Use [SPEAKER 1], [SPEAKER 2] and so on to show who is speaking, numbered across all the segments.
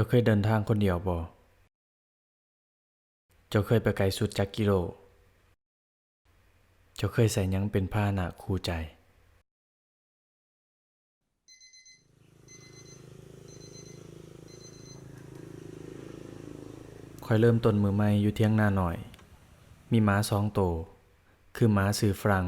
[SPEAKER 1] จ้าเคยเดินทางคนเดียวบ่เจ้าเคยไปไกลสุดจักกิโลเจ้าเคยใส่หยังเป็นพาหนะคู่ใจข้อยเริ่มต้นมื้อใหม่อยู่เถียงนาน้อยมีหมา2 ตัวคือหมาชื่อฝรั่ง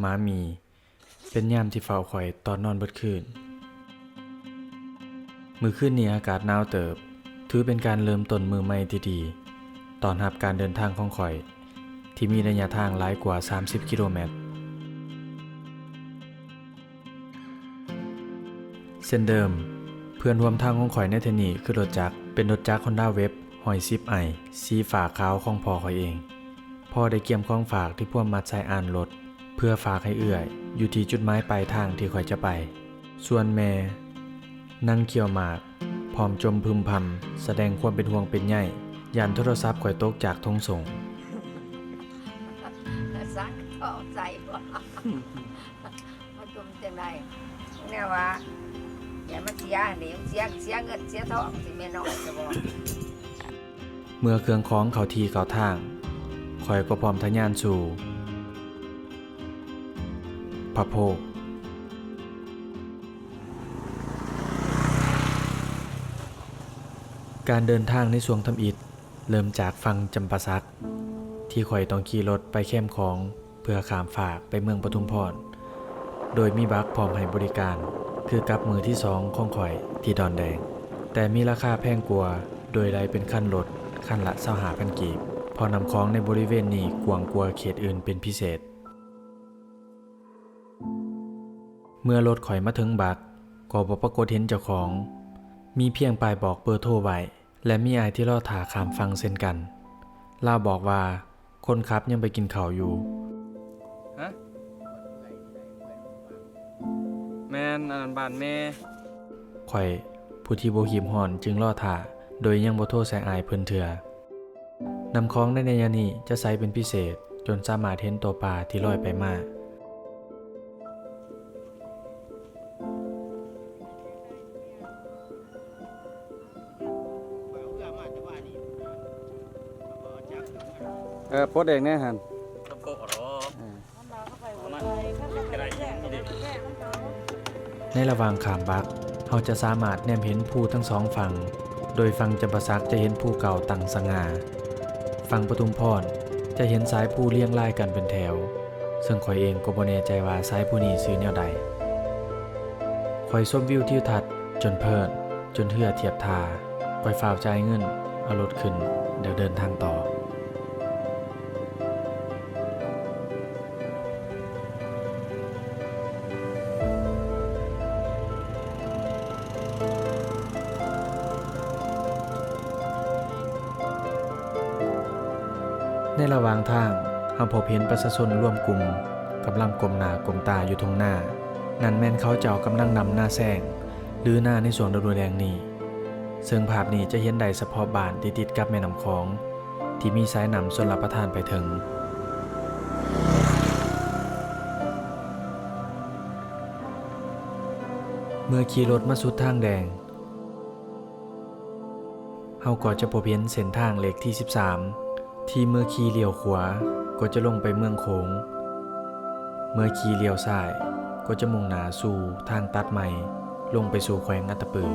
[SPEAKER 1] หมาหมีเป็นยามที่เฝ้าข้อยตอนนอนเบิดคืนมื้อคืนนี้อากาศหนาวเติบถือเป็นการเริ่มต้นมื้อใหม่ที่ดีตอนรับการเดินทางของข้อยที่มีระยะทางหลายกว่า30 กิโลเมตรเส้นเดิมเพื่อนร่วมทางของข้อยในเทอนี้คือรถจักรเป็นรถจักร Honda Wave 110i สีฟ้าขาวของพ่อข้อยเองพ่อได้เกี่ยมของฝากที่พ่วงมัดใส่อ่านรถเพื่อฝากให้เอื้อยอยู่ที่จุดหมายปลายทางที่ข้อยจะไปส่วนแม่นั่งเคี่ยวหมากพร้อมจมพึมพำแสดงความเป็นห่วงเป็นใยย่านโทรศัพท์ข้อยตกจากธงส่ง
[SPEAKER 2] ซักเข้าใจบ่มันจุ่มจังไดแน่ว่าอย่ามันเสียนี่เสียเงินเสียทองสิแม่น้อยจะบ่
[SPEAKER 1] เมื่อเครื่องของเข้าที่เข้าทางข้อยก็พร้อมทะยานสู่พระโพกการเดินทางในช่วงทำอิฐเริ่มจากฝั่งจำปาสักที่ข้อยต้องขี่รถไปแคมป์ของเพื่อข้ามฝากไปเมืองปทุมพรโดยมีบัคพร้อมให้บริการคือกับมือที่2ของข้อยที่ดอนแดงแต่มีราคาแพงกว่าโดยได้เป็นขั้นรถขั้นละ25,000 กีบพอนำของในบริเวณนี้กว้างกว่าเขตอื่นเป็นพิเศษเมื่อรถข่อยมาถึงบักก็บ่ปรากฏเห็นเจ้าของมีเพียงป้ายบอกเบอร์โทรไว้และมีอ้ายที่รอท่าข้ามฝั่งเช่นกันลาวบอกว่าคนขับยังไปกินข้าวอยู่ฮะแม่นอันนั้นบ้านแม่ข่อยผู้ที่บ่หิมฮ้อนจึงรอท่าโดยยังบ่โทรใส่อ้ายเพิ่นเทื่อนำของในระยะนี้จะใสเป็นพิเศษจนสามารถเห็นตัวปลาที่ลอยไปมาโพสเองแน่ฮันในระหว่างขามบักเราจะสามารถแนมเห็นภูทั้งสองฝั่งโดยฝั่งจำปาสักจะเห็นภูเก่าตั้งสง่าฝั่งปทุมพรจะเห็นสายภูเรียงรายกันเป็นแถวซึ่งข้อยเองก็บ่แน่ใจว่าสายภูนี้ชื่อแนวใดข้อยชมวิวทิวทัศน์จนเพลินจนเหือเทียบท่าข้อยฝากจ่ายเงินเอารถขึ้นเดี๋ยวเดินทางต่อในระหว่างทางเราพบเห็นประชาชนร่วมกลุ่มกำลังก้มหน้าก้มตาอยู่ตรงหน้านั่นแม่นเขาเจ้ากำลังนำหน้าแซงหรือหน้าในสวนฤดูแล้งนี้ซึ่งภาพนี้จะเห็นได้เฉพาะบ้านที่ติดกับแม่น้ำคลองที่มีสายน้ำชลประทานไปถึงเมื่อขี่รถมาสุดทางแดงเราก็จะพบเห็นเส้นทางเลขที่13ที่เมื่อขี่เลี้ยวขวาก็จะลงไปเมืองโขงเมื่อขี่เลี้ยวซ้ายก็จะมุ่งหน้าสู่ทางตัดใหม่ลงไปสู่แขวงอัตตปือ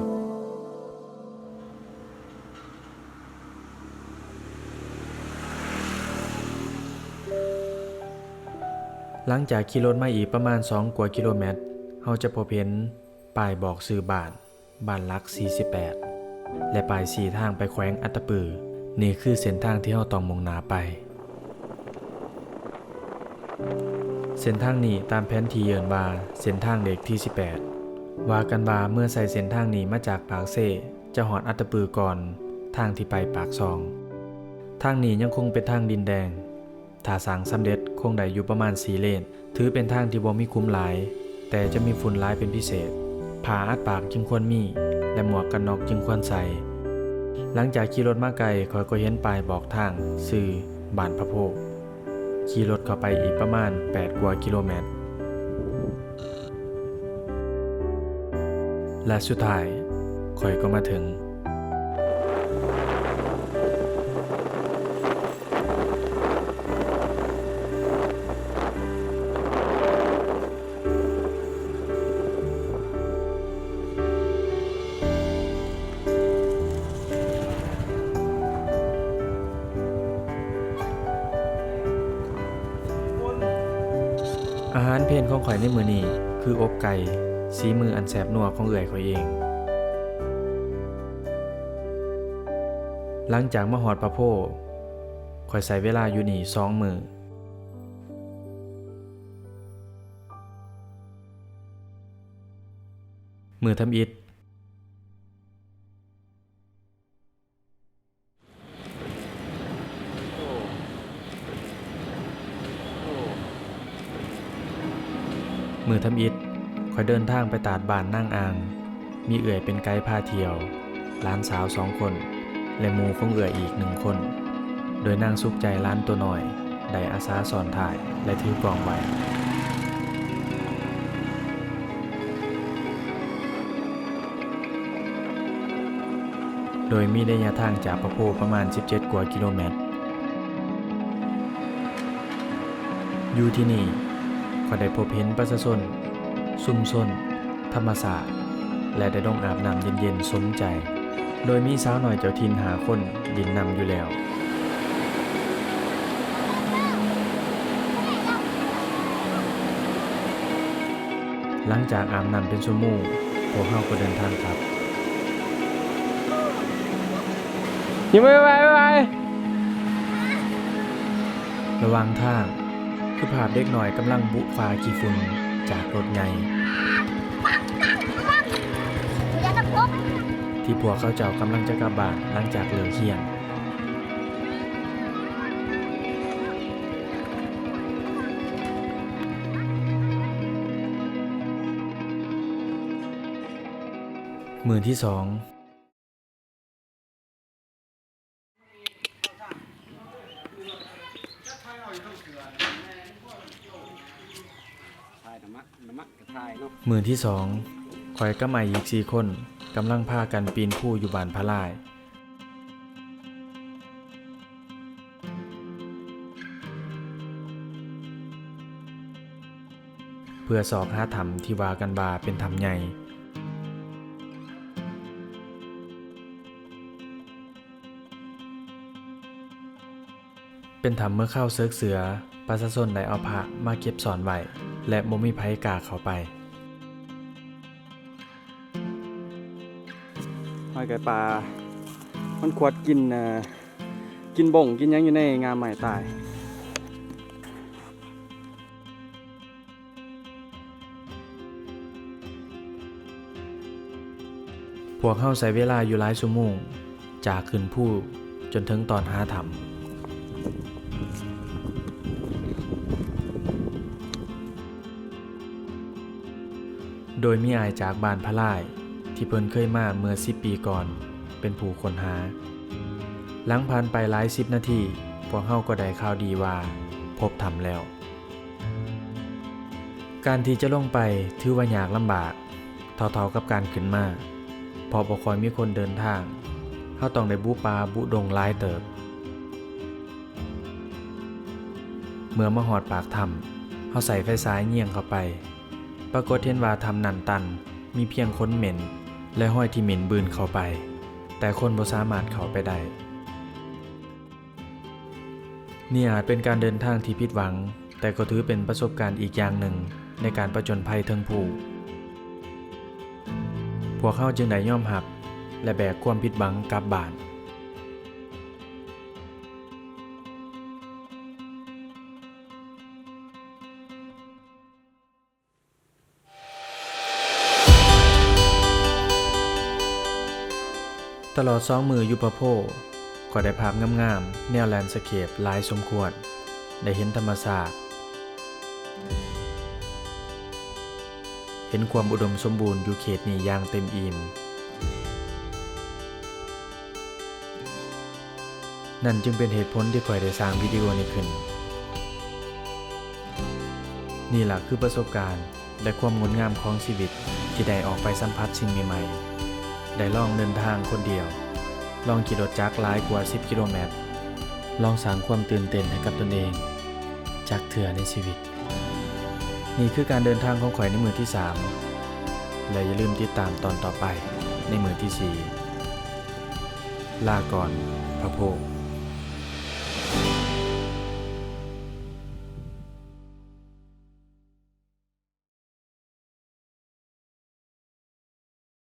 [SPEAKER 1] หลังจากขี่รถมาอีกประมาณ2 กว่ากิโลเมตรเราจะพบเห็นป้ายบอกชื่อบ้านหลัก48และป้าย4ทางไปแขวงอัตตปือนี่คือเส้นทางที่เราต้องมุ่งหน้าไปเส้นทางนี้ตามแผนที่เอิ้นว่าเส้นทางเลขที่18ว่ากันว่าเมื่อใส่เส้นทางนี้มาจากปากเซ่จะฮอดอัตตปือก่อนทางที่ไปปากซองทางนี้ยังคงเป็นทางดินแดงถ้าสร้างสำเร็จคงได้อยู่ประมาณ4 เลนถือเป็นทางที่บ่มีคุ้มหลายแต่จะมีฝุ่นหลายเป็นพิเศษผ้าอัดปากจึงควรมีและหมวกกันน็อกจึงควรใส่หลังจากขี่รถมาไกลข้อยก็เห็นป้ายบอกทางชื่อบ้านพระโพกขี่รถเข้าไปอีกประมาณ8 กว่ากิโลเมตรและสุดท้ายข้อยก็มาถึง อาหารเพลนของข่อยในมื้อนี้คืออบไก่สีมืออันแสบนัวของเอื้อยข่อยเอง หลังจากมาฮอดพระโพธิ์ข่อยใช้เวลาอยู่นี่2 มื้อมื้อทำอิฐมื้อทำอิฐข่อยเดินทางไปตาดบ้านนางอางมีเอื้อยเป็นไกด์พาเที่ยวหลานสาว2 คนและหมู่ของเอื้อยอีก1 คนโดยนางสุขใจล้านตัวน้อยได้อาสาสอนถ่ายและถือกล่องไว้โดยมีระยะทางจากพระโพธิ์ประมาณ17 กว่ากิโลเมตรอยู่ที่นี่ก็ได้พบเห็นประชาชนซุ่มซ่นธรรมศาสตร์และได้ลงอาบน้ำเย็นๆสมใจโดยมีสาวหน่อยเจ้าถิ่น5 คนดินนำอยู่แล้วหลังจากอาบน้ำเป็นชั่วโมงพวกเขาก็เดินทางกลับยิ้มไวระหว่างทางคือภาพเด็กหน่อยกำลังบุฟ้าขี้ฝุ่นจากรถใหญ่ที่พวกเขาเจ้ากำลังจะกลับบ้านหลังจากเลิกเรียนมื้อที่ 2มื้อที่ 2ข่อยกับใหม่อีก4 คนกำลังพากันปีนผู้อยู่บ้านพระลายเพื่อสอบหาถ้ำที่ว่ากันว่าเป็นถ้ำใหญ่เป็นถ้ำเมื่อเข้าเซิร์กเสือประชาชนได้เอาพระมาเก็บซ่อนไว้และบ่มีไผกล้าเข้าไป
[SPEAKER 3] หอยไก่ปลามันขวดกินบ่งกินยังอยู่ในงามใหม่ตาย
[SPEAKER 1] พวกเขาใช้เวลาอยู่หลายชั่วโมงจากขึ้นผู้จนถึงตอนหาถ้ำโดยมีอายจากบ้านพระลายที่เพิ่นเคยมาเมื่อ10 ปีก่อนเป็นผู้ค้นหาหลังผ่านไปหลาย10 นาทีพวกเขาก็ได้ข่าวดีว่าพบถ้ำแล้วการที่จะลงไปถือว่ายากลำบากเท่าๆกับการขึ้นมาเพราะบ่ค่อยมีคนเดินทางเขาต้องได้บุป่าบุดงหลายเติบเมื่อมาฮอดปากถ้ำเขาใส่ไฟฉายเงี่ยงเข้าไปปรากฏเห็นว่าถ้ำนั้นตันมีเพียงคนเหม็นและห้อยที่เหม็นบืนเข้าไปแต่คนบ่สามารถเข้าไปได้นี่อาจเป็นการเดินทางที่ผิดหวังแต่ก็ถือเป็นประสบการณ์อีกอย่างหนึ่งในการผจญภัยเทิงภูพวกเขาจึงได้ยอมรับและแบกความผิดหวังกลับบ้านตลอด2 มื้ออยู่พระโพธิ์ก็ได้ภาพงามๆแนวแลนด์สเคปหลายสมควรได้เห็นธรรมชาติเห็นความอุดมสมบูรณ์อยู่เขตนี้อย่างเต็มอิ่มนั่นจึงเป็นเหตุผลที่ข่อยได้สร้างวิดีโอนี้ขึ้นนี่ล่ะคือประสบการณ์และความงดงามของชีวิตที่ได้ออกไปสัมผัสสิ่งใหม่ๆได้ลองเดินทางคนเดียวลองขี่รถจักรหลายกว่า10 กิโลเมตรลองสร้างความตื่นเต้นให้กับตนเองจักเทื่อในชีวิตนี่คือการเดินทางของข่อยในมื้อที่ 3และอย่าลืมติดตามตอนต่อไปในมื้อที่ 4ลาก่อนพระโพธิ์